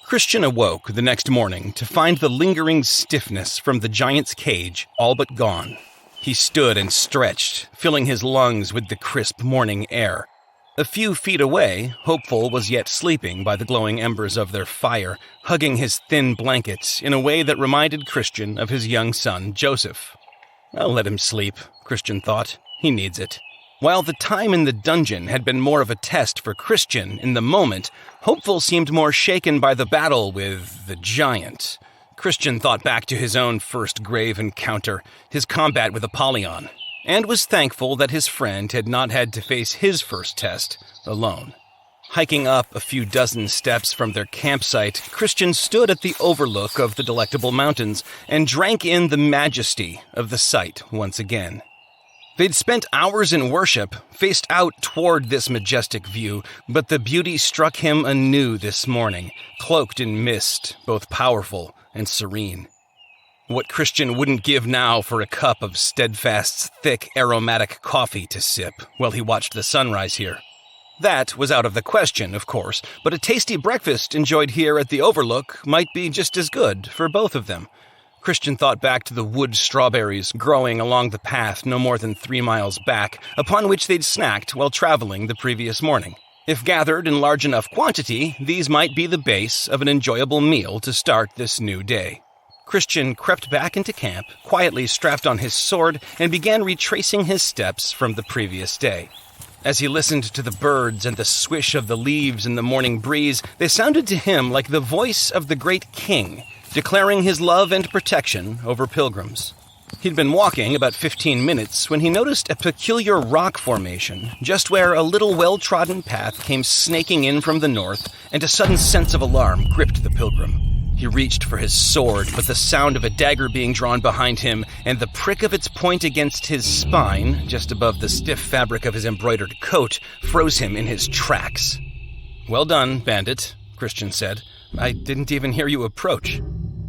Christian awoke the next morning to find the lingering stiffness from the giant's cage all but gone. He stood and stretched, filling his lungs with the crisp morning air. A few feet away, Hopeful was yet sleeping by the glowing embers of their fire, hugging his thin blankets in a way that reminded Christian of his young son, Joseph. I'll let him sleep, Christian thought. He needs it. While the time in the dungeon had been more of a test for Christian in the moment, Hopeful seemed more shaken by the battle with the giant. Christian thought back to his own first grave encounter, his combat with Apollyon, and was thankful that his friend had not had to face his first test alone. Hiking up a few dozen steps from their campsite, Christian stood at the overlook of the Delectable Mountains and drank in the majesty of the sight once again. They'd spent hours in worship, faced out toward this majestic view, but the beauty struck him anew this morning, cloaked in mist, both powerful and serene. What Christian wouldn't give now for a cup of Steadfast's thick, aromatic coffee to sip while he watched the sunrise here? That was out of the question, of course, but a tasty breakfast enjoyed here at the Overlook might be just as good for both of them. Christian thought back to the wood strawberries growing along the path no more than 3 miles back, upon which they'd snacked while traveling the previous morning. If gathered in large enough quantity, these might be the base of an enjoyable meal to start this new day. Christian crept back into camp, quietly strapped on his sword, and began retracing his steps from the previous day. As he listened to the birds and the swish of the leaves in the morning breeze, they sounded to him like the voice of the great king, declaring his love and protection over pilgrims. He'd been walking about 15 minutes when he noticed a peculiar rock formation just where a little well-trodden path came snaking in from the north, and a sudden sense of alarm gripped the pilgrim. He reached for his sword, but the sound of a dagger being drawn behind him and the prick of its point against his spine, just above the stiff fabric of his embroidered coat, froze him in his tracks. "Well done, bandit," Christian said. "I didn't even hear you approach."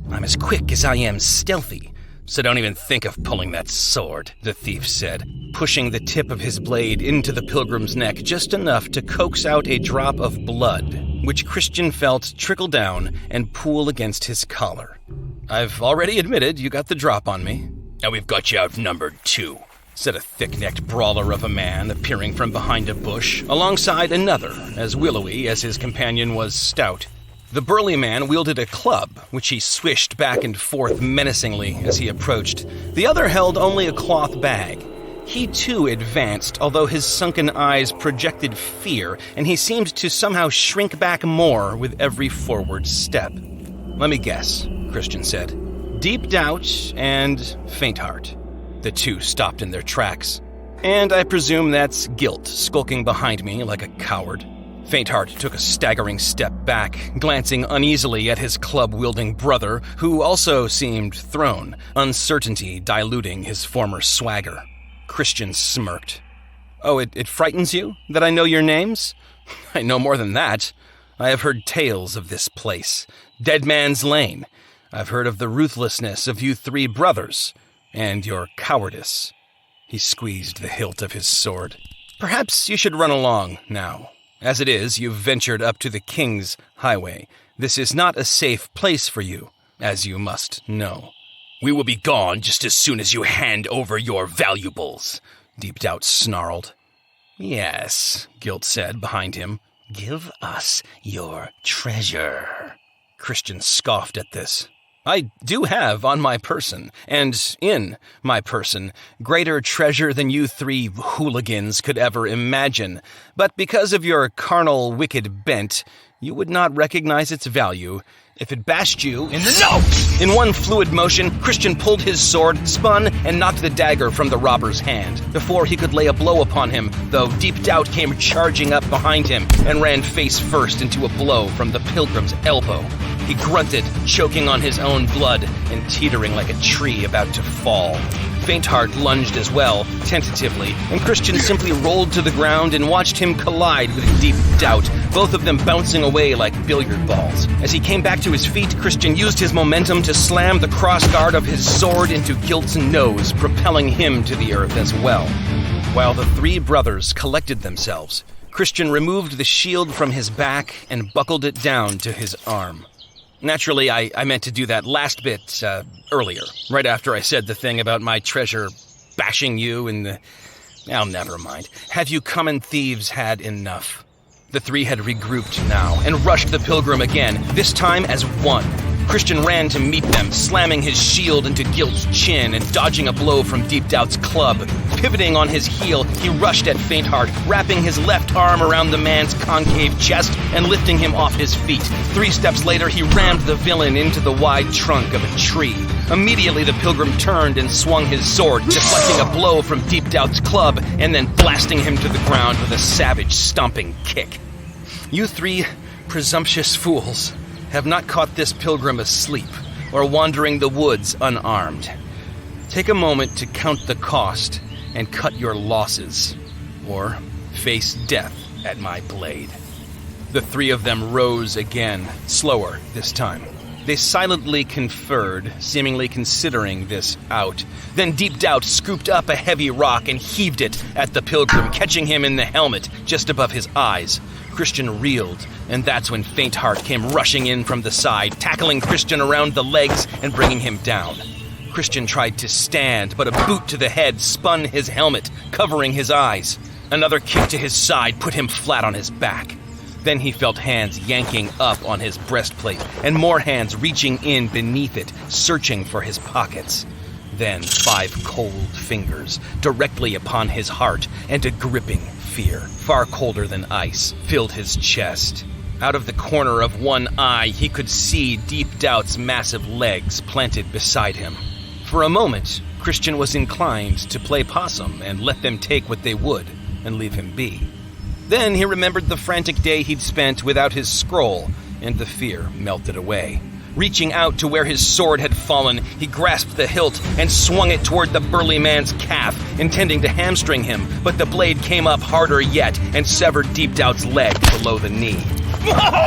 "I'm as quick as I am stealthy, so don't even think of pulling that sword," the thief said, pushing the tip of his blade into the pilgrim's neck just enough to coax out a drop of blood, which Christian felt trickle down and pool against his collar. "I've already admitted you got the drop on me." "And we've got you outnumbered too," said a thick-necked brawler of a man appearing from behind a bush, alongside another, as willowy as his companion was stout. The burly man wielded a club, which he swished back and forth menacingly as he approached. The other held only a cloth bag. He too advanced, although his sunken eyes projected fear, and he seemed to somehow shrink back more with every forward step. "Let me guess," Christian said. "Deep doubt and faint heart." The two stopped in their tracks. "And I presume that's guilt skulking behind me like a coward." Faintheart took a staggering step back, glancing uneasily at his club-wielding brother, who also seemed thrown, uncertainty diluting his former swagger. Christian smirked. "Oh, it frightens you that I know your names? I know more than that. I have heard tales of this place. Dead Man's Lane. I've heard of the ruthlessness of you 3 brothers, and your cowardice." He squeezed the hilt of his sword. "Perhaps you should run along now. As it is, you've ventured up to the King's Highway. This is not a safe place for you, as you must know." "We will be gone just as soon as you hand over your valuables," Deep Doubt snarled. "Yes," Guilt said behind him. "Give us your treasure." Christian scoffed at this. "I do have on my person, and in my person, greater treasure than you 3 hooligans could ever imagine. But because of your carnal, wicked bent, you would not recognize its value if it bashed you in the nose." In one fluid motion, Christian pulled his sword, spun, and knocked the dagger from the robber's hand. Before he could lay a blow upon him, though, Deep Doubt came charging up behind him and ran face first into a blow from the pilgrim's elbow. He grunted, choking on his own blood and teetering like a tree about to fall. Faintheart lunged as well, tentatively, and Christian simply rolled to the ground and watched him collide with Deep Doubt, both of them bouncing away like billiard balls. As he came back to his feet, Christian used his momentum to slam the crossguard of his sword into Guilt's nose, propelling him to the earth as well. While the 3 brothers collected themselves, Christian removed the shield from his back and buckled it down to his arm. Naturally, I meant to do that last bit earlier, right after I said the thing about my treasure bashing you in the... Oh, never mind. Have you common thieves had enough? The three had regrouped now and rushed the pilgrim again, this time as one. Christian ran to meet them, slamming his shield into Guilt's chin and dodging a blow from Deep Doubt's club. Pivoting on his heel, he rushed at Faintheart, wrapping his left arm around the man's concave chest and lifting him off his feet. 3 steps later, he rammed the villain into the wide trunk of a tree. Immediately, the pilgrim turned and swung his sword, deflecting a blow from Deep Doubt's club and then blasting him to the ground with a savage, stomping kick. You 3 presumptuous fools have not caught this pilgrim asleep or wandering the woods unarmed. Take a moment to count the cost and cut your losses, or face death at my blade. The 3 of them rose again, slower this time. They silently conferred, seemingly considering this out. Then Deep Doubt scooped up a heavy rock and heaved it at the pilgrim, catching him in the helmet just above his eyes. Christian reeled, and that's when Faintheart came rushing in from the side, tackling Christian around the legs and bringing him down. Christian tried to stand, but a boot to the head spun his helmet, covering his eyes. Another kick to his side put him flat on his back. Then he felt hands yanking up on his breastplate, and more hands reaching in beneath it, searching for his pockets. Then 5 cold fingers directly upon his heart, and a gripping fear, far colder than ice, filled his chest. Out of the corner of one eye, he could see Deep Doubt's massive legs planted beside him. For a moment, Christian was inclined to play possum and let them take what they would and leave him be. Then he remembered the frantic day he'd spent without his scroll, and the fear melted away. Reaching out to where his sword had fallen, he grasped the hilt and swung it toward the burly man's calf, intending to hamstring him, but the blade came up harder yet and severed Deep Doubt's leg below the knee.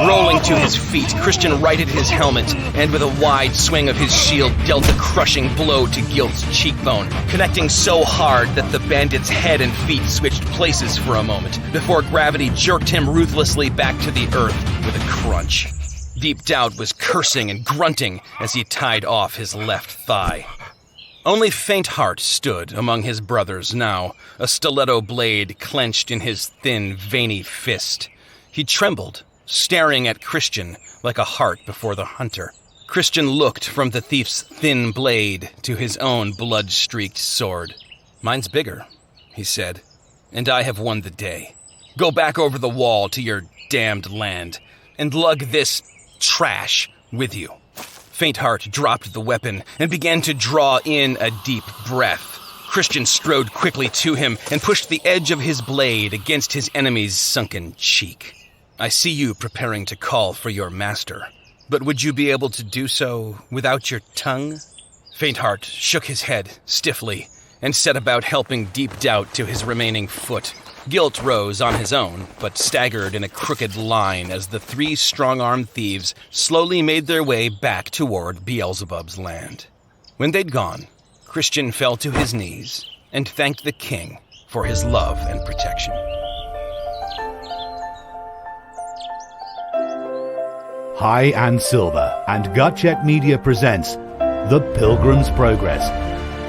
Rolling to his feet, Christian righted his helmet and with a wide swing of his shield dealt a crushing blow to Guilt's cheekbone, connecting so hard that the bandit's head and feet switched places for a moment before gravity jerked him ruthlessly back to the earth with a crunch. Deep Doubt was cursing and grunting as he tied off his left thigh. Only Faintheart stood among his brothers now, a stiletto blade clenched in his thin, veiny fist. He trembled, staring at Christian like a hart before the hunter. Christian looked from the thief's thin blade to his own blood-streaked sword. "Mine's bigger," he said, "and I have won the day. Go back over the wall to your damned land and lug this trash with you." Faintheart dropped the weapon and began to draw in a deep breath. Christian strode quickly to him and pushed the edge of his blade against his enemy's sunken cheek. "I see you preparing to call for your master, but would you be able to do so without your tongue?" Faintheart shook his head stiffly and set about helping Deep Doubt to his remaining foot. Guilt rose on his own, but staggered in a crooked line as the 3 strong-armed thieves slowly made their way back toward Beelzebub's land. When they'd gone, Christian fell to his knees and thanked the king for his love and protection. High and Silver and Gutcheck Media presents The Pilgrim's Progress.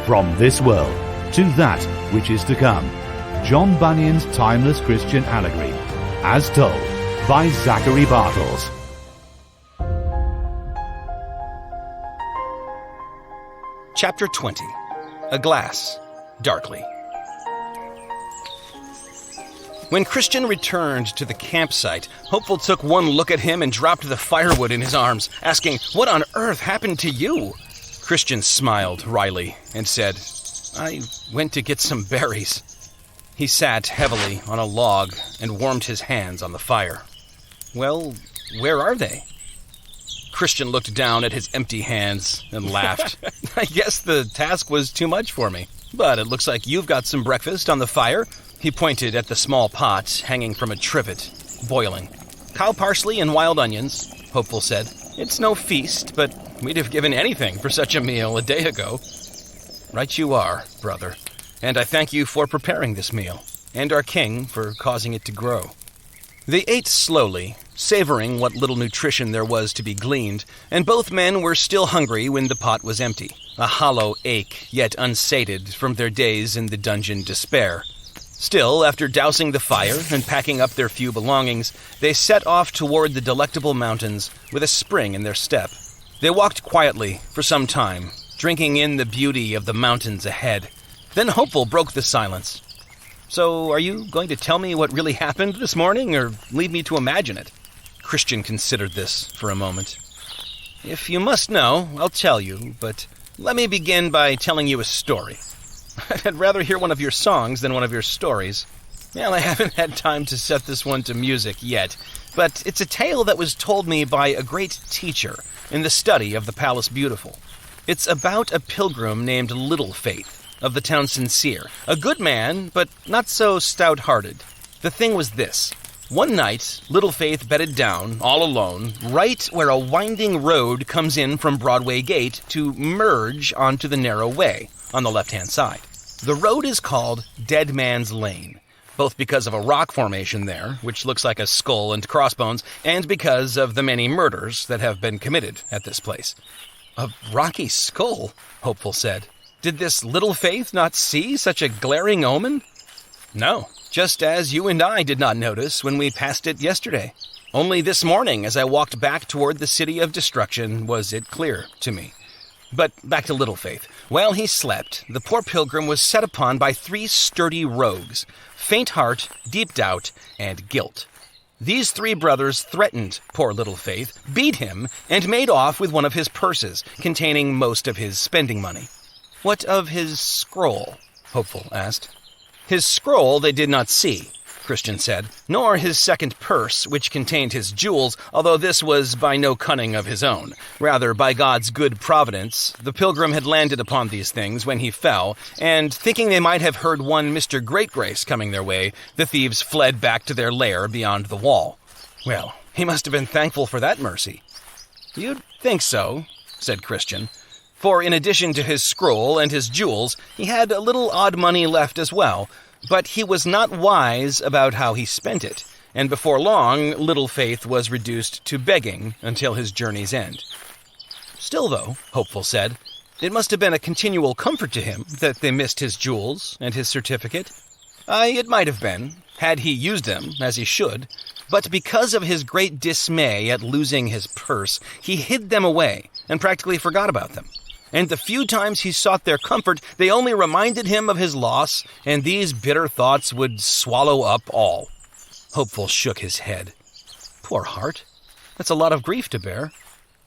From this world to that which is to come. John Bunyan's timeless Christian allegory, as told by Zachary Bartels. Chapter 20. A Glass, Darkly. When Christian returned to the campsite, Hopeful took one look at him and dropped the firewood in his arms, asking, "What on earth happened to you?" Christian smiled wryly and said, "I went to get some berries." He sat heavily on a log and warmed his hands on the fire. "Well, where are they?" Christian looked down at his empty hands and laughed. "I guess the task was too much for me. But it looks like you've got some breakfast on the fire." He pointed at the small pot hanging from a trivet, boiling. "Cow parsley and wild onions," Hopeful said. "It's no feast, but we'd have given anything for such a meal a day ago." "Right you are, brother. And I thank you for preparing this meal, and our king for causing it to grow." They ate slowly, savoring what little nutrition there was to be gleaned, and both men were still hungry when the pot was empty, a hollow ache yet unsated from their days in the dungeon despair. Still, after dousing the fire and packing up their few belongings, they set off toward the Delectable Mountains with a spring in their step. They walked quietly for some time, drinking in the beauty of the mountains ahead. Then Hopeful broke the silence. "So, are you going to tell me what really happened this morning, or leave me to imagine it?" Christian considered this for a moment. "If you must know, I'll tell you, but let me begin by telling you a story. I'd rather hear one of your songs than one of your stories. Well, I haven't had time to set this one to music yet, but it's a tale that was told me by a great teacher in the study of the Palace Beautiful. It's about a pilgrim named Little Faith, of the town Sincere, a good man, but not so stout-hearted. The thing was this. One night, Little Faith bedded down, all alone, right where a winding road comes in from Broadway Gate to merge onto the narrow way on the left-hand side. The road is called Dead Man's Lane, both because of a rock formation there, which looks like a skull and crossbones, and because of the many murders that have been committed at this place. "A rocky skull," Hopeful said. "Did this Little Faith not see such a glaring omen?" "No, just as you and I did not notice when we passed it yesterday. Only this morning, as I walked back toward the City of Destruction, was it clear to me. But back to Little Faith. While he slept, the poor pilgrim was set upon by 3 sturdy rogues, faint heart, deep doubt, and guilt. These 3 brothers threatened poor Little Faith, beat him, and made off with one of his purses, containing most of his spending money." "What of his scroll?" Hopeful asked. "His scroll they did not see," Christian said, "nor his second purse, which contained his jewels, although this was by no cunning of his own. Rather, by God's good providence, the pilgrim had landed upon these things when he fell, and thinking they might have heard one Mr. Greatgrace coming their way, the thieves fled back to their lair beyond the wall. Well, he must have been thankful for that mercy." "You'd think so," said Christian. "For in addition to his scroll and his jewels, he had a little odd money left as well, but he was not wise about how he spent it, and before long, Little Faith was reduced to begging until his journey's end." "Still, though," Hopeful said, "it must have been a continual comfort to him that they missed his jewels and his certificate." "Aye, it might have been, had he used them as he should, but because of his great dismay at losing his purse, he hid them away and practically forgot about them. And the few times he sought their comfort, they only reminded him of his loss, and these bitter thoughts would swallow up all." Hopeful shook his head. "Poor heart. That's a lot of grief to bear."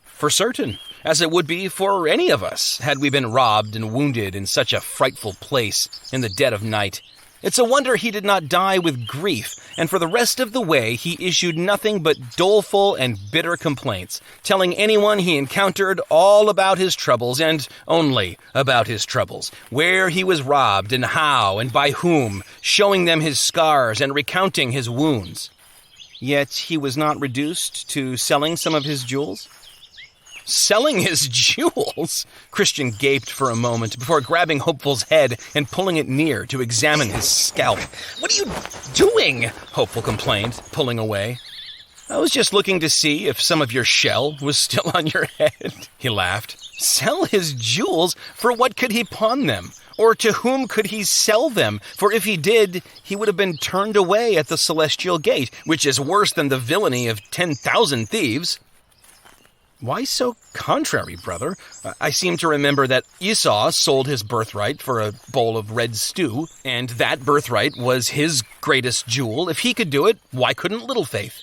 "For certain, as it would be for any of us, had we been robbed and wounded in such a frightful place in the dead of night. It's a wonder he did not die with grief, and for the rest of the way he issued nothing but doleful and bitter complaints, telling anyone he encountered all about his troubles and only about his troubles, where he was robbed and how and by whom, showing them his scars and recounting his wounds." "Yet he was not reduced to selling some of his jewels?" "Selling his jewels?" Christian gaped for a moment before grabbing Hopeful's head and pulling it near to examine his scalp. "What are you doing?" Hopeful complained, pulling away. "I was just looking to see if some of your shell was still on your head," he laughed. "Sell his jewels? For what could he pawn them? Or to whom could he sell them? For if he did, he would have been turned away at the Celestial Gate, which is worse than the villainy of 10,000 thieves." "Why so contrary, brother? I seem to remember that Esau sold his birthright for a bowl of red stew, and that birthright was his greatest jewel. If he could do it, why couldn't Little Faith?"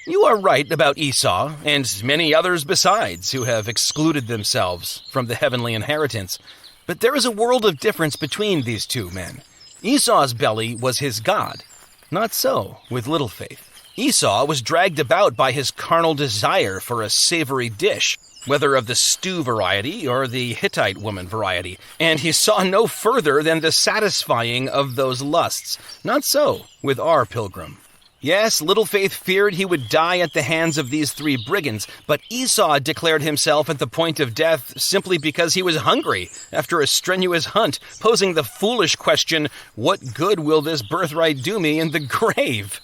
"You are right about Esau, and many others besides, who have excluded themselves from the heavenly inheritance. But there is a world of difference between these two men. Esau's belly was his god. Not so with Little Faith. Esau was dragged about by his carnal desire for a savory dish, whether of the stew variety or the Hittite woman variety, and he saw no further than the satisfying of those lusts. Not so with our pilgrim. Yes, Little Faith feared he would die at the hands of these 3 brigands, but Esau declared himself at the point of death simply because he was hungry after a strenuous hunt, posing the foolish question, 'What good will this birthright do me in the grave?'"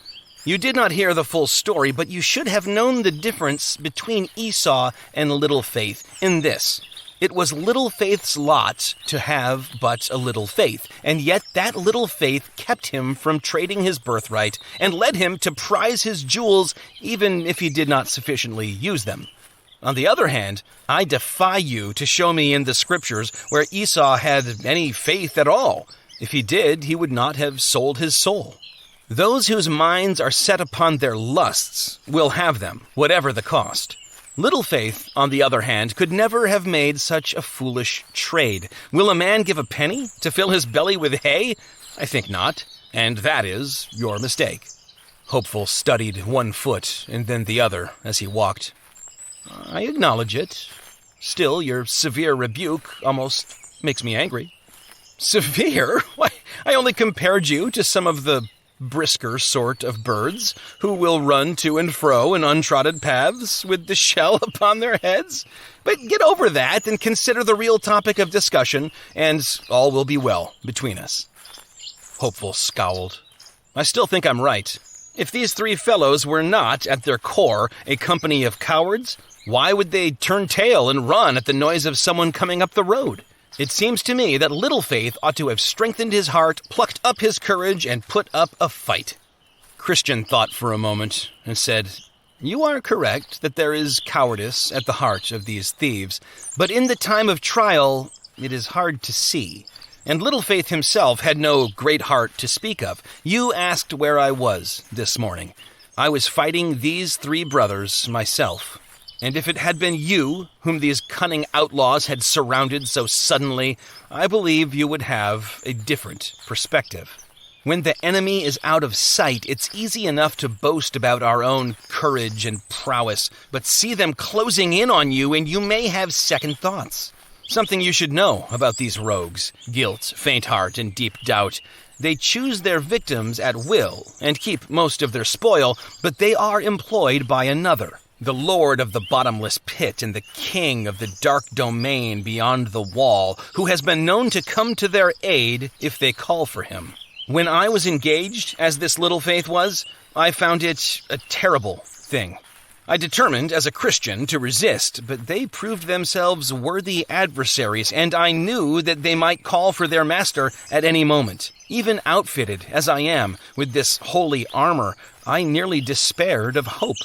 You did not hear the full story, but you should have known the difference between Esau and Little Faith in this. It was Little Faith's lot to have but a little faith, and yet that little faith kept him from trading his birthright and led him to prize his jewels even if he did not sufficiently use them. On the other hand, I defy you to show me in the scriptures where Esau had any faith at all. If he did, he would not have sold his soul. Those whose minds are set upon their lusts will have them, whatever the cost. Little Faith, on the other hand, could never have made such a foolish trade. Will a man give a penny to fill his belly with hay? I think not, and that is your mistake. Hopeful studied one foot and then the other as he walked. I acknowledge it. Still, your severe rebuke almost makes me angry. Severe? Why, I only compared you to some of the brisker sort of birds who will run to and fro in untrodden paths with the shell upon their heads. But get over that and consider the real topic of discussion, and all will be well between us. Hopeful scowled. I still think I'm right. If these three fellows were not, at their core, a company of cowards, why would they turn tail and run at the noise of someone coming up the road? It seems to me that Little Faith ought to have strengthened his heart, plucked up his courage, and put up a fight. Christian thought for a moment and said, "You are correct that there is cowardice at the heart of these thieves, but in the time of trial, it is hard to see. And Little Faith himself had no great heart to speak of. You asked where I was this morning. I was fighting these three brothers myself. And if it had been you whom these cunning outlaws had surrounded so suddenly, I believe you would have a different perspective. When the enemy is out of sight, it's easy enough to boast about our own courage and prowess, but see them closing in on you and you may have second thoughts. Something you should know about these rogues, guilt, faint heart, and deep doubt. They choose their victims at will and keep most of their spoil, but they are employed by another, the lord of the bottomless pit and the king of the dark domain beyond the wall, who has been known to come to their aid if they call for him. When I was engaged, as this Little Faith was, I found it a terrible thing. I determined as a Christian to resist, but they proved themselves worthy adversaries, and I knew that they might call for their master at any moment. Even outfitted as I am with this holy armor, I nearly despaired of hope.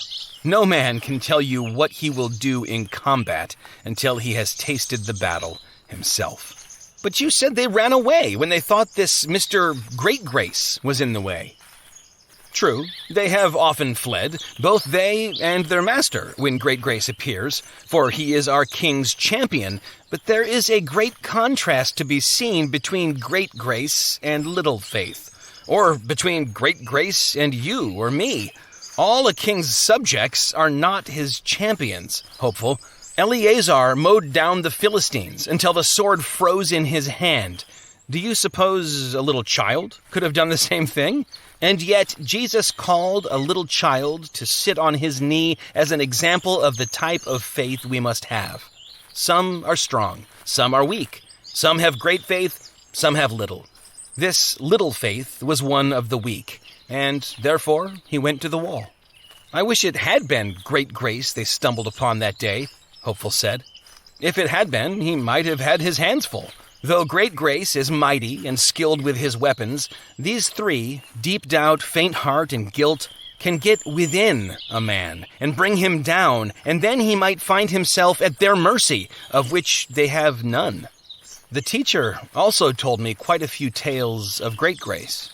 No man can tell you what he will do in combat until he has tasted the battle himself. But you said they ran away when they thought this Mr. Great Grace was in the way. True, they have often fled, both they and their master, when Great Grace appears, for he is our king's champion, but there is a great contrast to be seen between Great Grace and Little Faith, or between Great Grace and you or me. All a king's subjects are not his champions, Hopeful. Eleazar mowed down the Philistines until the sword froze in his hand. Do you suppose a little child could have done the same thing? And yet Jesus called a little child to sit on his knee as an example of the type of faith we must have. Some are strong, some are weak, some have great faith, some have little. This Little Faith was one of the weak, and therefore he went to the wall. I wish it had been Great Grace they stumbled upon that day, Hopeful said. If it had been, he might have had his hands full. Though Great Grace is mighty and skilled with his weapons, these three, deep doubt, faint heart, and guilt, can get within a man and bring him down, and then he might find himself at their mercy, of which they have none. The teacher also told me quite a few tales of Great Grace.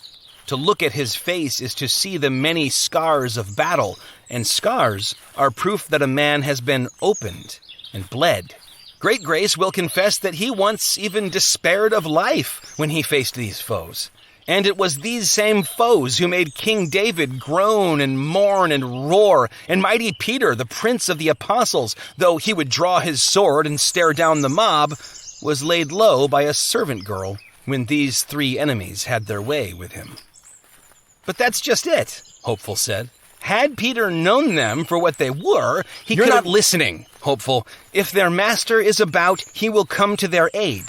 To look at his face is to see the many scars of battle, and scars are proof that a man has been opened and bled. Great Grace will confess that he once even despaired of life when he faced these foes. And it was these same foes who made King David groan and mourn and roar, and mighty Peter, the prince of the apostles, though he would draw his sword and stare down the mob, was laid low by a servant girl when these three enemies had their way with him. But that's just it, Hopeful said. Had Peter known them for what they were, You're not listening, Hopeful. If their master is about, he will come to their aid.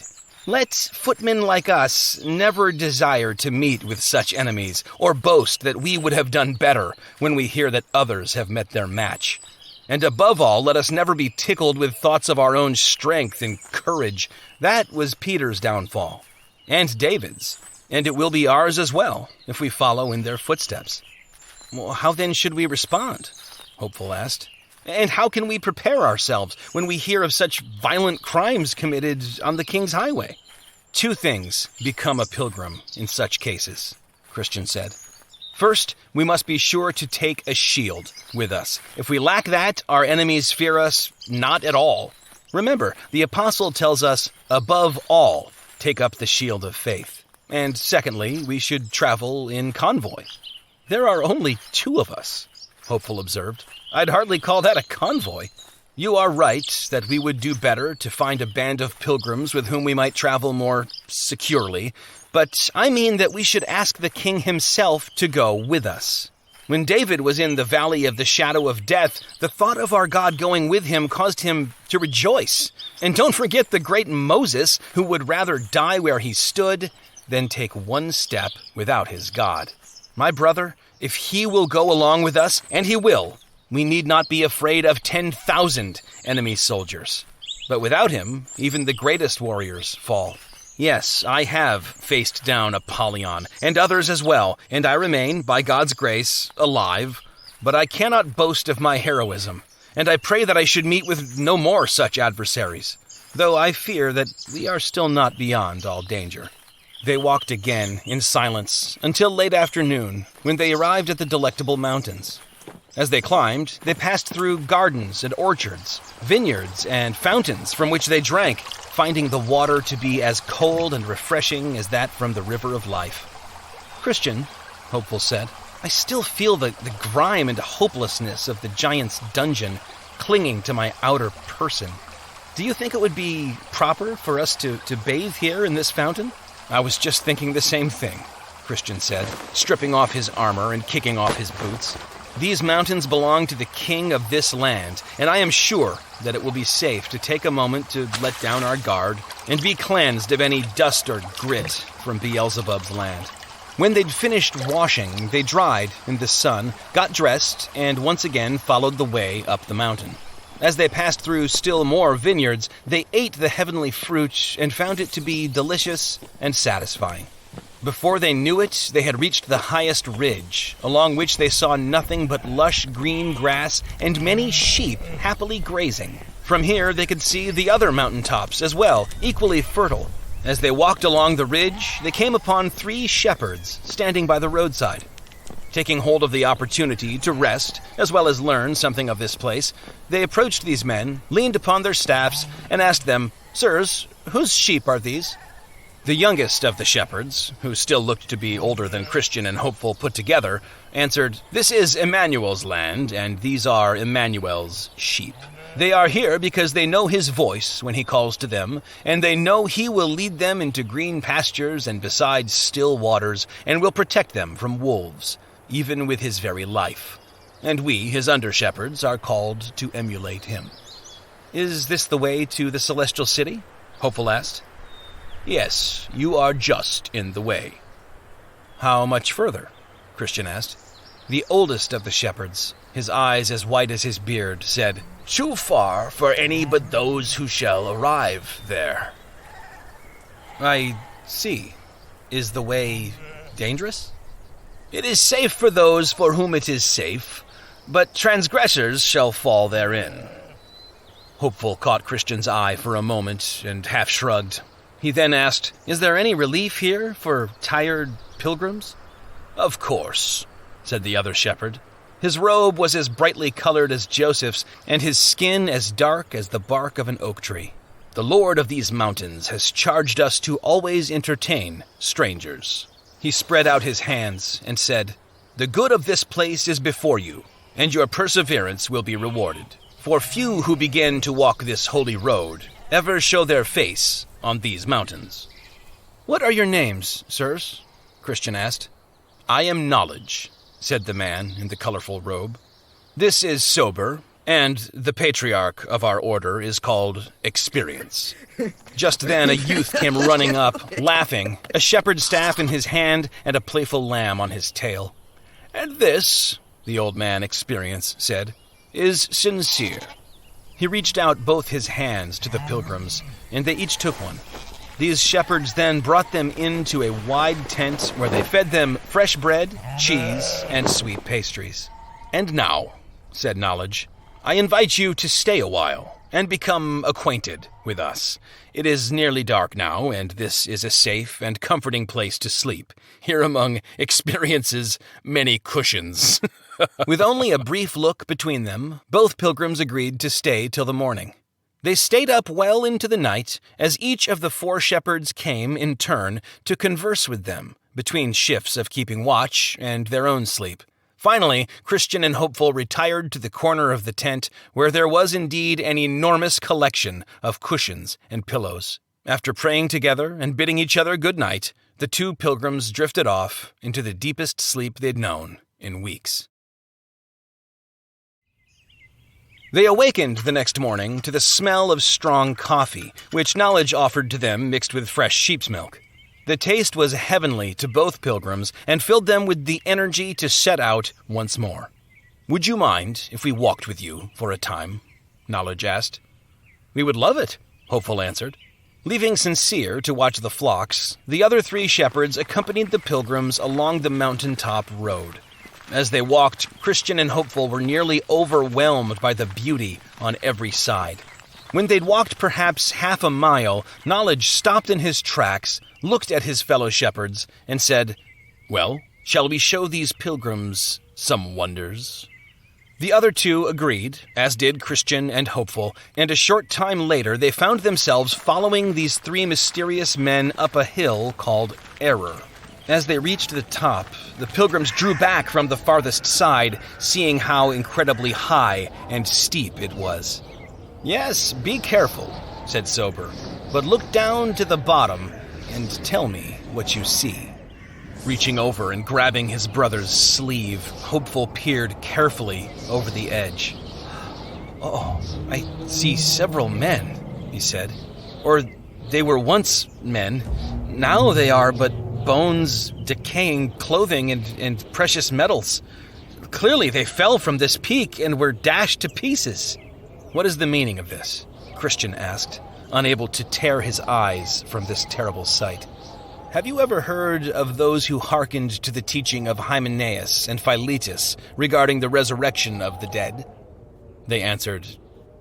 Let footmen like us never desire to meet with such enemies, or boast that we would have done better when we hear that others have met their match. And above all, let us never be tickled with thoughts of our own strength and courage. That was Peter's downfall, and David's, and it will be ours as well, if we follow in their footsteps. Well, how then should we respond? Hopeful asked. And how can we prepare ourselves when we hear of such violent crimes committed on the King's highway? 2 things become a pilgrim in such cases, Christian said. First, we must be sure to take a shield with us. If we lack that, our enemies fear us not at all. Remember, the apostle tells us, above all, take up the shield of faith. And secondly, we should travel in convoy. There are only 2 of us, Hopeful observed. I'd hardly call that a convoy. You are right that we would do better to find a band of pilgrims with whom we might travel more securely, but I mean that we should ask the king himself to go with us. When David was in the valley of the shadow of death, the thought of our God going with him caused him to rejoice. And don't forget the great Moses, who would rather die where he stood than take one step without his God. My brother, if he will go along with us, and he will, we need not be afraid of 10,000 enemy soldiers. But without him, even the greatest warriors fall. Yes, I have faced down Apollyon, and others as well, and I remain, by God's grace, alive. But I cannot boast of my heroism, and I pray that I should meet with no more such adversaries, though I fear that we are still not beyond all danger. They walked again in silence until late afternoon, when they arrived at the Delectable Mountains. As they climbed, they passed through gardens and orchards, vineyards and fountains from which they drank, finding the water to be as cold and refreshing as that from the river of life. Christian, Hopeful said, I still feel the grime and hopelessness of the giant's dungeon clinging to my outer person. Do you think it would be proper for us to bathe here in this fountain? I was just thinking the same thing, Christian said, stripping off his armor and kicking off his boots. These mountains belong to the king of this land, and I am sure that it will be safe to take a moment to let down our guard and be cleansed of any dust or grit from Beelzebub's land. When they'd finished washing, they dried in the sun, got dressed, and once again followed the way up the mountain. As they passed through still more vineyards, they ate the heavenly fruit and found it to be delicious and satisfying. Before they knew it, they had reached the highest ridge, along which they saw nothing but lush green grass and many sheep happily grazing. From here, they could see the other mountaintops as well, equally fertile. As they walked along the ridge, they came upon 3 shepherds standing by the roadside. Taking hold of the opportunity to rest, as well as learn something of this place, they approached these men, leaned upon their staffs, and asked them, Sirs, whose sheep are these? The youngest of the shepherds, who still looked to be older than Christian and Hopeful put together, answered, This is Emmanuel's land, and these are Emmanuel's sheep. They are here because they know his voice when he calls to them, and they know he will lead them into green pastures and beside still waters, and will protect them from wolves, even with his very life. And we, his under-shepherds, are called to emulate him. Is this the way to the celestial city? Hopeful asked. Yes, you are just in the way. How much further? Christian asked. The oldest of the shepherds, his eyes as white as his beard, said, Too far for any but those who shall arrive there. I see. Is the way dangerous? It is safe for those for whom it is safe, but transgressors shall fall therein. Hopeful caught Christian's eye for a moment and half shrugged. He then asked, Is there any relief here for tired pilgrims? Of course, said the other shepherd. His robe was as brightly colored as Joseph's, and his skin as dark as the bark of an oak tree. The Lord of these mountains has charged us to always entertain strangers. He spread out his hands and said, The good of this place is before you, and your perseverance will be rewarded. For few who begin to walk this holy road ever show their face on these mountains. What are your names, sirs? Christian asked. I am Knowledge, said the man in the colorful robe. This is Sober, And the patriarch of our order is called Experience. Just then, a youth came running up, laughing, a shepherd's staff in his hand and a playful lamb on his tail. "And this," the old man Experience said, "is sincere." He reached out both his hands to the pilgrims, and they each took one. These shepherds then brought them into a wide tent where they fed them fresh bread, cheese, and sweet pastries. "And now," said Knowledge, "I invite you to stay a while and become acquainted with us. It is nearly dark now, and this is a safe and comforting place to sleep, here among Experience's many cushions." With only a brief look between them, both pilgrims agreed to stay till the morning. They stayed up well into the night, as each of the 4 shepherds came in turn to converse with them, between shifts of keeping watch and their own sleep. Finally, Christian and Hopeful retired to the corner of the tent, where there was indeed an enormous collection of cushions and pillows. After praying together and bidding each other good night, the 2 pilgrims drifted off into the deepest sleep they'd known in weeks. They awakened the next morning to the smell of strong coffee, which Knowledge offered to them mixed with fresh sheep's milk. The taste was heavenly to both pilgrims and filled them with the energy to set out once more. "Would you mind if we walked with you for a time?" Knowledge asked. "We would love it," Hopeful answered. Leaving Sincere to watch the flocks, the other 3 shepherds accompanied the pilgrims along the mountaintop road. As they walked, Christian and Hopeful were nearly overwhelmed by the beauty on every side. When they'd walked perhaps half a mile, Knowledge stopped in his tracks, looked at his fellow shepherds, and said, "Well, shall we show these pilgrims some wonders?" The other 2 agreed, as did Christian and Hopeful, and a short time later they found themselves following these 3 mysterious men up a hill called Error. As they reached the top, the pilgrims drew back from the farthest side, seeing how incredibly high and steep it was. "Yes, be careful," said Sober, "but look down to the bottom and tell me what you see." Reaching over and grabbing his brother's sleeve, Hopeful peered carefully over the edge. "Oh, I see several men," he said. "Or they were once men. Now they are but bones, decaying clothing, and precious metals. Clearly they fell from this peak and were dashed to pieces." "What is the meaning of this?" Christian asked, unable to tear his eyes from this terrible sight. "Have you ever heard of those who hearkened to the teaching of Hymenaeus and Philetus regarding the resurrection of the dead?" They answered,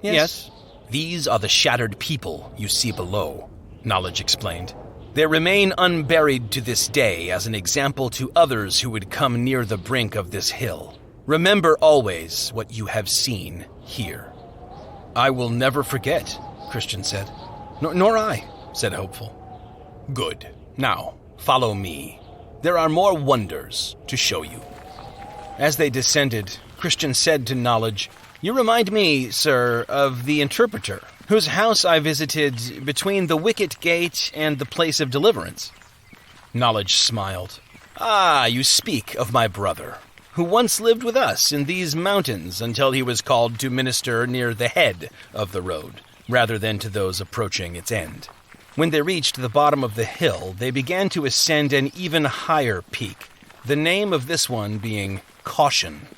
Yes. "These are the shattered people you see below," Knowledge explained. "They remain unburied to this day as an example to others who would come near the brink of this hill. Remember always what you have seen here." "I will never forget," Christian said. Nor I," said Hopeful. "Good. Now, follow me. There are more wonders to show you." As they descended, Christian said to Knowledge, "You remind me, sir, of the interpreter, whose house I visited between the Wicket Gate and the Place of Deliverance." Knowledge smiled. "Ah, you speak of my brother, who once lived with us in these mountains until he was called to minister near the head of the road, rather than to those approaching its end." When they reached the bottom of the hill, they began to ascend an even higher peak, the name of this one being Caution.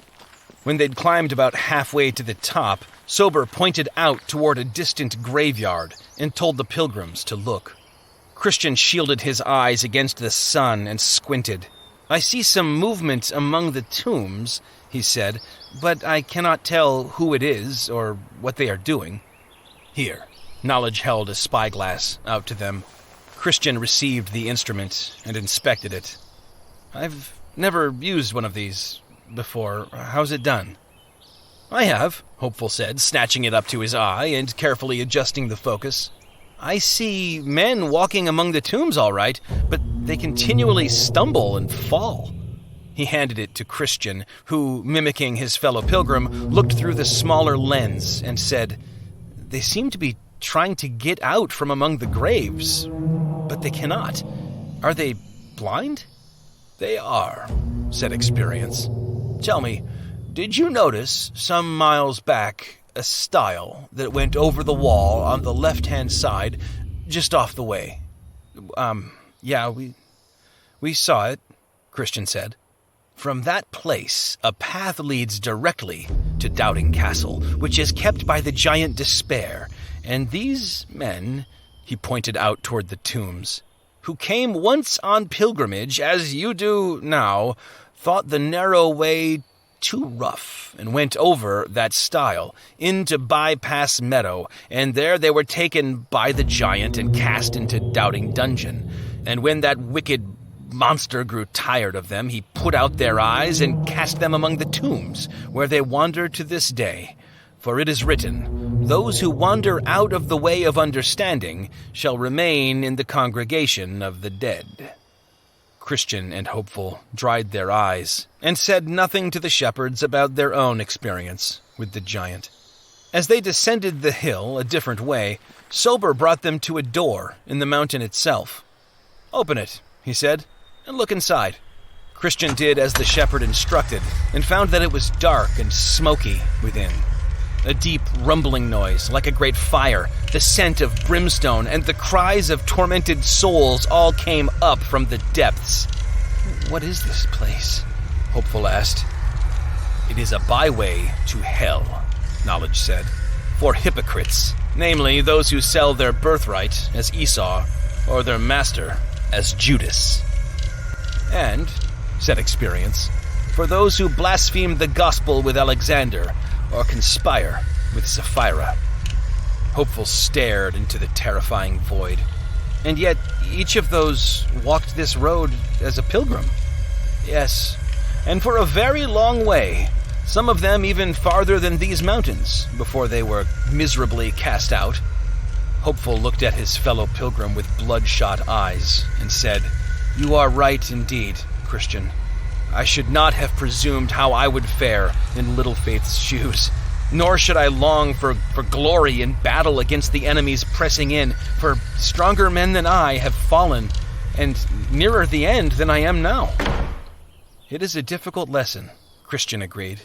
When they'd climbed about halfway to the top, Sober pointed out toward a distant graveyard and told the pilgrims to look. Christian shielded his eyes against the sun and squinted. "I see some movement among the tombs," he said, "but I cannot tell who it is or what they are doing." "Here." Knowledge held a spyglass out to them. Christian received the instrument and inspected it. "I've never used one of these before. How's it done?" "I have," Hopeful said, snatching it up to his eye and carefully adjusting the focus. "I see men walking among the tombs all right, but they continually stumble and fall." He handed it to Christian, who, mimicking his fellow pilgrim, looked through the smaller lens and said, "They seem to be trying to get out from among the graves, but they cannot. Are they blind?" "They are," said Experience. "Tell me, Did you notice, some miles back, a stile that went over the wall on the left-hand side, just off the way? Yeah, we saw it, Christian said. From that place, a path leads directly to Doubting Castle, which is kept by the giant Despair, and these men, he pointed out toward the tombs, who came once on pilgrimage, as you do now, thought the narrow way too rough, and went over that stile, into Bypass Meadow, and there they were taken by the giant and cast into Doubting Dungeon. And when that wicked monster grew tired of them, he put out their eyes and cast them among the tombs, where they wander to this day. For it is written, those who wander out of the way of understanding shall remain in the congregation of the dead. Christian and Hopeful dried their eyes and said nothing to the shepherds about their own experience with the giant. As they descended the hill a different way, Sober brought them to a door in the mountain itself. "Open it," he said, "and look inside." Christian did as the shepherd instructed, and found that it was dark and smoky within. A deep rumbling noise, like a great fire, the scent of brimstone, and the cries of tormented souls all came up from the depths. "What is this place?" Hopeful asked. "It is a byway to hell," Knowledge said, "for hypocrites, namely those who sell their birthright as Esau, or their master as Judas. And, said Experience, for those who blaspheme the gospel with Alexander, or conspire with Sapphira." Hopeful stared into the terrifying void. "And yet each of those walked this road as a pilgrim." "Yes, and for a very long way, some of them even farther than these mountains, before they were miserably cast out." Hopeful looked at his fellow pilgrim with bloodshot eyes and said, "You are right indeed, Christian. I should not have presumed how I would fare in Little Faith's shoes, nor should I long for glory in battle against the enemies pressing in, for stronger men than I have fallen, and nearer the end than I am now." "It is a difficult lesson," Christian agreed.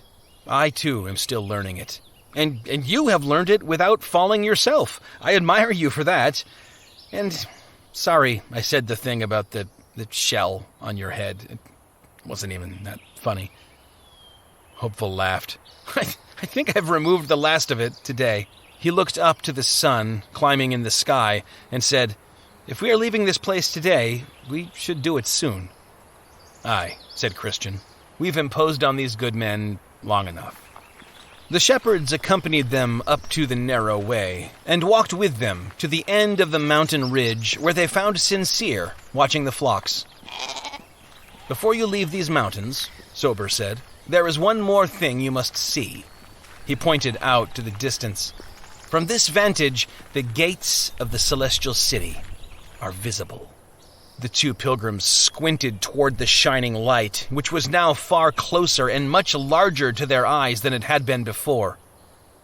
"I, too, am still learning it. And you have learned it without falling yourself. I admire you for that. And sorry I said the thing about the shell on your head. It wasn't even that funny." Hopeful laughed. I think I've removed the last of it today." He looked up to the sun climbing in the sky and said, "If we are leaving this place today, we should do it soon." "Aye," said Christian. "We've imposed on these good men long enough." The shepherds accompanied them up to the narrow way, and walked with them to the end of the mountain ridge, where they found Sincere watching the flocks. "Before you leave these mountains," Sober said, "there is one more thing you must see." He pointed out to the distance. "From this vantage, the gates of the celestial city are visible." The two pilgrims squinted toward the shining light, which was now far closer and much larger to their eyes than it had been before.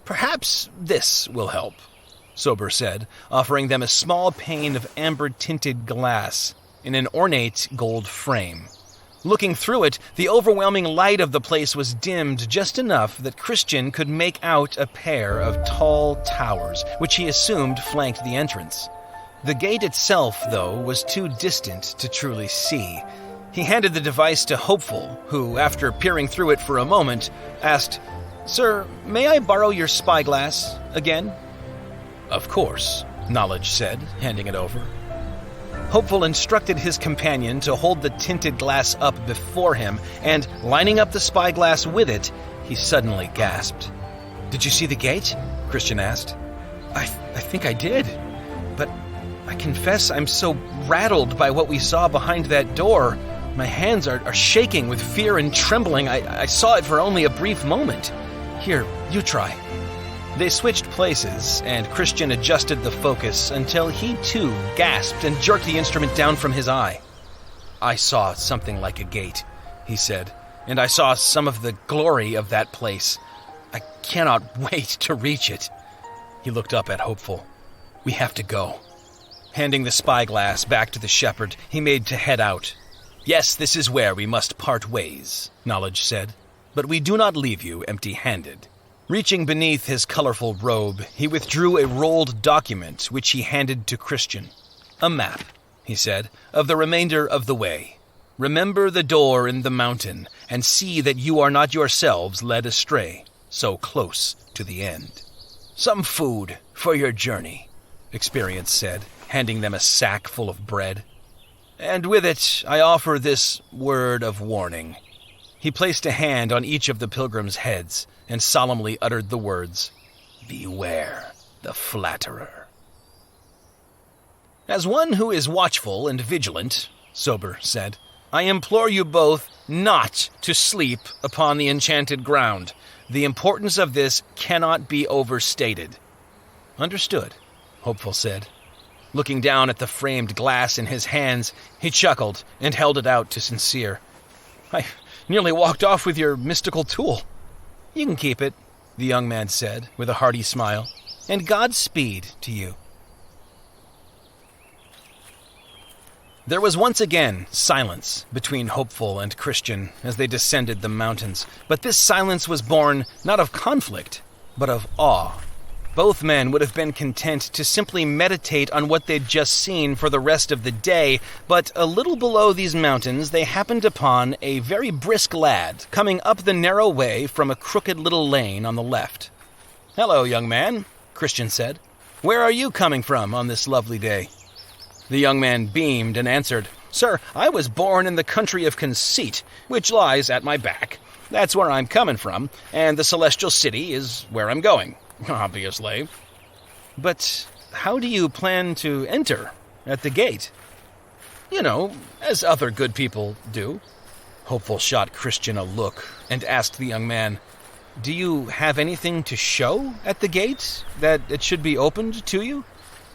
"Perhaps this will help," Sober said, offering them a small pane of amber-tinted glass in an ornate gold frame. Looking through it, the overwhelming light of the place was dimmed just enough that Christian could make out a pair of tall towers, which he assumed flanked the entrance. The gate itself, though, was too distant to truly see. He handed the device to Hopeful, who, after peering through it for a moment, asked, "Sir, may I borrow your spyglass again?" "Of course," Knowledge said, handing it over. Hopeful instructed his companion to hold the tinted glass up before him, and, lining up the spyglass with it, he suddenly gasped. "Did you see the gate?" Christian asked. I think I did, but I confess I'm so rattled by what we saw behind that door. My hands are shaking with fear and trembling. I saw it for only a brief moment. Here, you try." They switched places, and Christian adjusted the focus until he, too, gasped and jerked the instrument down from his eye. "I saw something like a gate," he said, "and I saw some of the glory of that place. I cannot wait to reach it." He looked up at Hopeful. "We have to go." Handing the spyglass back to the shepherd, he made to head out. "Yes, this is where we must part ways," Knowledge said. but we do not leave you empty-handed." Reaching beneath his colorful robe, he withdrew a rolled document which he handed to Christian. "A map," he said, "of the remainder of the way. Remember the door in the mountain, and see that you are not yourselves led astray, so close to the end. Some food for your journey," Experience said, handing them a sack full of bread. "And with it, I offer this word of warning." He placed a hand on each of the pilgrims' heads and solemnly uttered the words, "Beware the flatterer." "As one who is watchful and vigilant," Sober said, "I implore you both not to sleep upon the enchanted ground. The importance of this cannot be overstated." "Understood," Hopeful said. Looking down at the framed glass in his hands, he chuckled and held it out to Sincere. "I nearly walked off with your mystical tool." "You can keep it," the young man said with a hearty smile, "and Godspeed to you." There was once again silence between Hopeful and Christian as they descended the mountains, but this silence was born not of conflict, but of awe. Both men would have been content to simply meditate on what they'd just seen for the rest of the day, but a little below these mountains they happened upon a very brisk lad coming up the narrow way from a crooked little lane on the left. "Hello, young man," Christian said. "Where are you coming from on this lovely day?" The young man beamed and answered, "Sir, I was born in the country of Conceit, which lies at my back. That's where I'm coming from, and the Celestial City is where I'm going, obviously." "But how do you plan to enter? At the gate?" "You know, as other good people do." Hopeful shot Christian a look and asked the young man, "Do you have anything to show at the gate, that it should be opened to you?"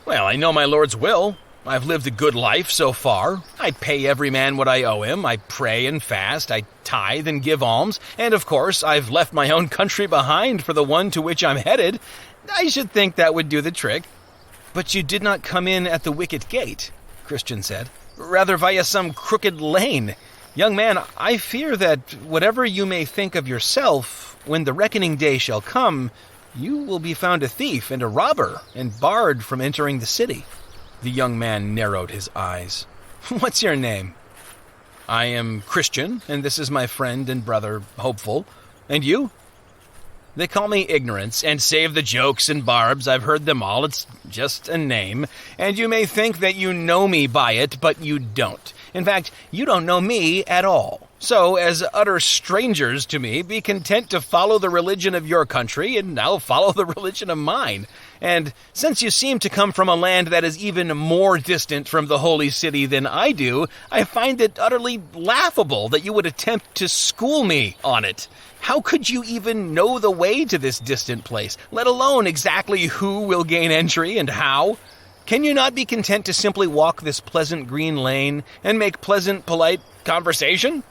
"Well, I know my Lord's will. I've lived a good life so far. I pay every man what I owe him. I pray and fast. I tithe and give alms. And, of course, I've left my own country behind for the one to which I'm headed. I should think that would do the trick." "But you did not come in at the wicket gate," Christian said. "Rather via some crooked lane. Young man, I fear that whatever you may think of yourself, when the reckoning day shall come, you will be found a thief and a robber and barred from entering the city." The young man narrowed his eyes. "What's your name?" "I am Christian, and this is my friend and brother, Hopeful. And you?" "They call me Ignorance, and save the jokes and barbs, I've heard them all. It's just a name, and you may think that you know me by it, but you don't. In fact, you don't know me at all. So, as utter strangers to me, be content to follow the religion of your country, and I'll follow the religion of mine. And since you seem to come from a land that is even more distant from the holy city than I do, I find it utterly laughable that you would attempt to school me on it. How could you even know the way to this distant place, let alone exactly who will gain entry and how? Can you not be content to simply walk this pleasant green lane and make pleasant, polite conversation?"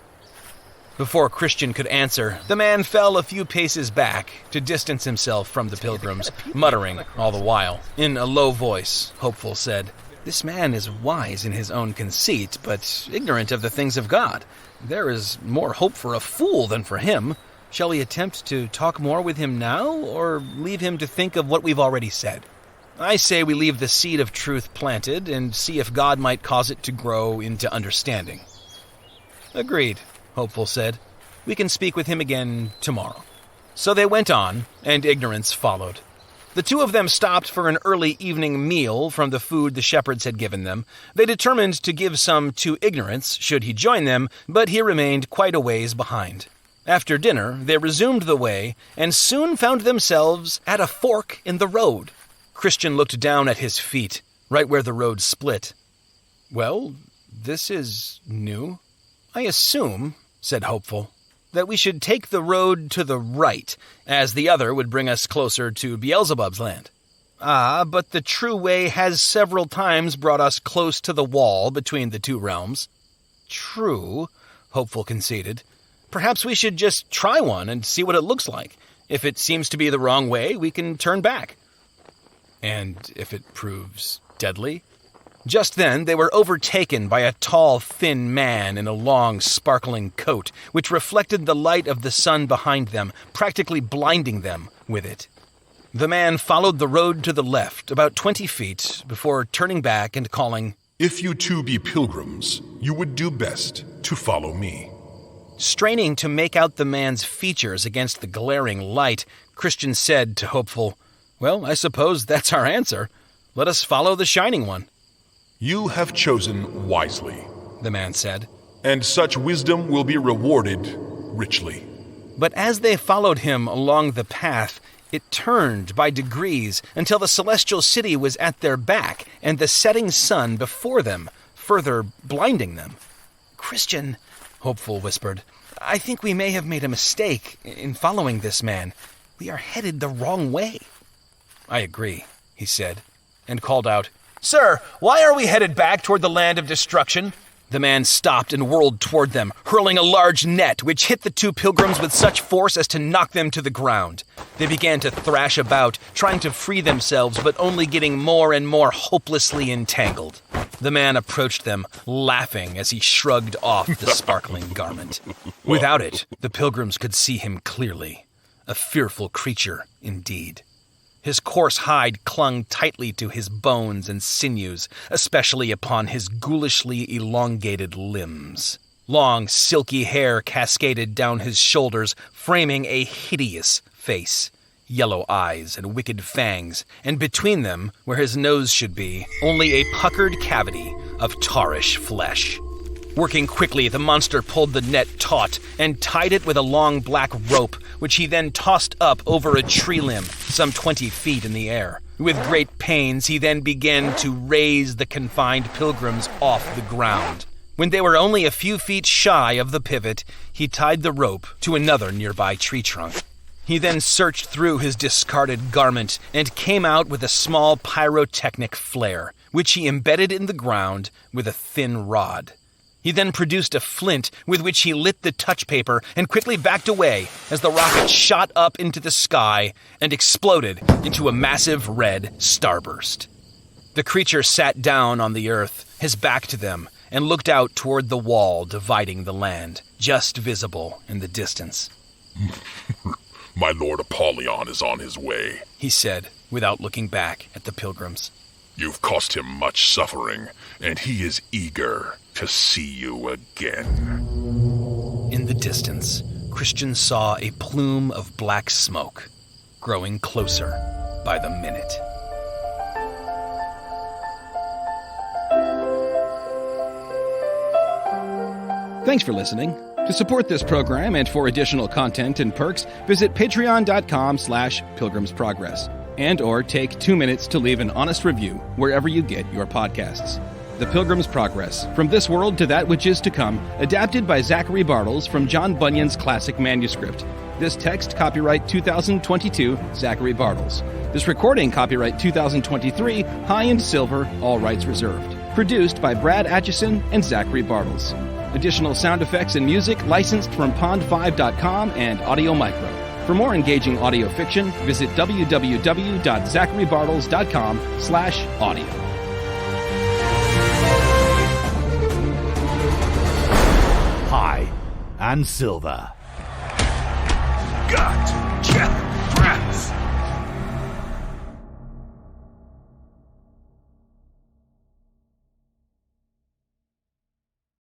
Before Christian could answer, the man fell a few paces back to distance himself from the pilgrims, muttering all the while. In a low voice, Hopeful said, "This man is wise in his own conceit, but ignorant of the things of God. There is more hope for a fool than for him. Shall we attempt to talk more with him now, or leave him to think of what we've already said?" "I say we leave the seed of truth planted and see if God might cause it to grow into understanding." "Agreed," Hopeful said. "We can speak with him again tomorrow." So they went on, and Ignorance followed. The two of them stopped for an early evening meal from the food the shepherds had given them. They determined to give some to Ignorance should he join them, but he remained quite a ways behind. After dinner, they resumed the way, and soon found themselves at a fork in the road. Christian looked down at his feet, right where the road split. "Well, this is new. I assume," said Hopeful, "that we should take the road to the right, as the other would bring us closer to Beelzebub's land." "Ah, but the true way has several times brought us close to the wall between the two realms." "True," Hopeful conceded. "Perhaps we should just try one and see what it looks like. If it seems to be the wrong way, we can turn back." "And if it proves deadly?" Just then, they were overtaken by a tall, thin man in a long, sparkling coat, which reflected the light of the sun behind them, practically blinding them with it. The man followed the road to the left, about 20 feet, before turning back and calling, "If you too be pilgrims, you would do best to follow me." Straining to make out the man's features against the glaring light, Christian said to Hopeful, "Well, I suppose that's our answer. Let us follow the Shining One." "You have chosen wisely," the man said, "and such wisdom will be rewarded richly." But as they followed him along the path, it turned by degrees until the celestial city was at their back and the setting sun before them, further blinding them. "Christian," Hopeful whispered, "I think we may have made a mistake in following this man. We are headed the wrong way." "I agree," he said, and called out, "Sir, why are we headed back toward the land of destruction?" The man stopped and whirled toward them, hurling a large net which hit the two pilgrims with such force as to knock them to the ground. They began to thrash about, trying to free themselves, but only getting more and more hopelessly entangled. The man approached them, laughing as he shrugged off the sparkling garment. Without it, the pilgrims could see him clearly. A fearful creature, indeed. His coarse hide clung tightly to his bones and sinews, especially upon his ghoulishly elongated limbs. Long, silky hair cascaded down his shoulders, framing a hideous face. Yellow eyes and wicked fangs, and between them, where his nose should be, only a puckered cavity of tarish flesh. Working quickly, the monster pulled the net taut and tied it with a long black rope, which he then tossed up over a tree limb, some 20 feet in the air. With great pains, he then began to raise the confined pilgrims off the ground. When they were only a few feet shy of the pivot, he tied the rope to another nearby tree trunk. He then searched through his discarded garment and came out with a small pyrotechnic flare, which he embedded in the ground with a thin rod. He then produced a flint with which he lit the touch paper and quickly backed away as the rocket shot up into the sky and exploded into a massive red starburst. The creature sat down on the earth, his back to them, and looked out toward the wall dividing the land, just visible in the distance. "My Lord Apollyon is on his way," he said, without looking back at the pilgrims. "You've cost him much suffering, and he is eager to see you again." In the distance, Christian saw a plume of black smoke, growing closer by the minute. Thanks for listening. To support this program and for additional content and perks, visit patreon.com/pilgrimsprogress and or take 2 minutes to leave an honest review wherever you get your podcasts. The Pilgrim's Progress, From This World to That Which Is to Come, adapted by Zachary Bartles from John Bunyan's classic manuscript. This text, copyright 2022, Zachary Bartles. This recording, copyright 2023, High and Silver, all rights reserved. Produced by Brad Atchison and Zachary Bartles. Additional sound effects and music licensed from pond5.com and Audio Micro. For more engaging audio fiction, visit www.zacharybartles.com/audio. High and Silver. Gut!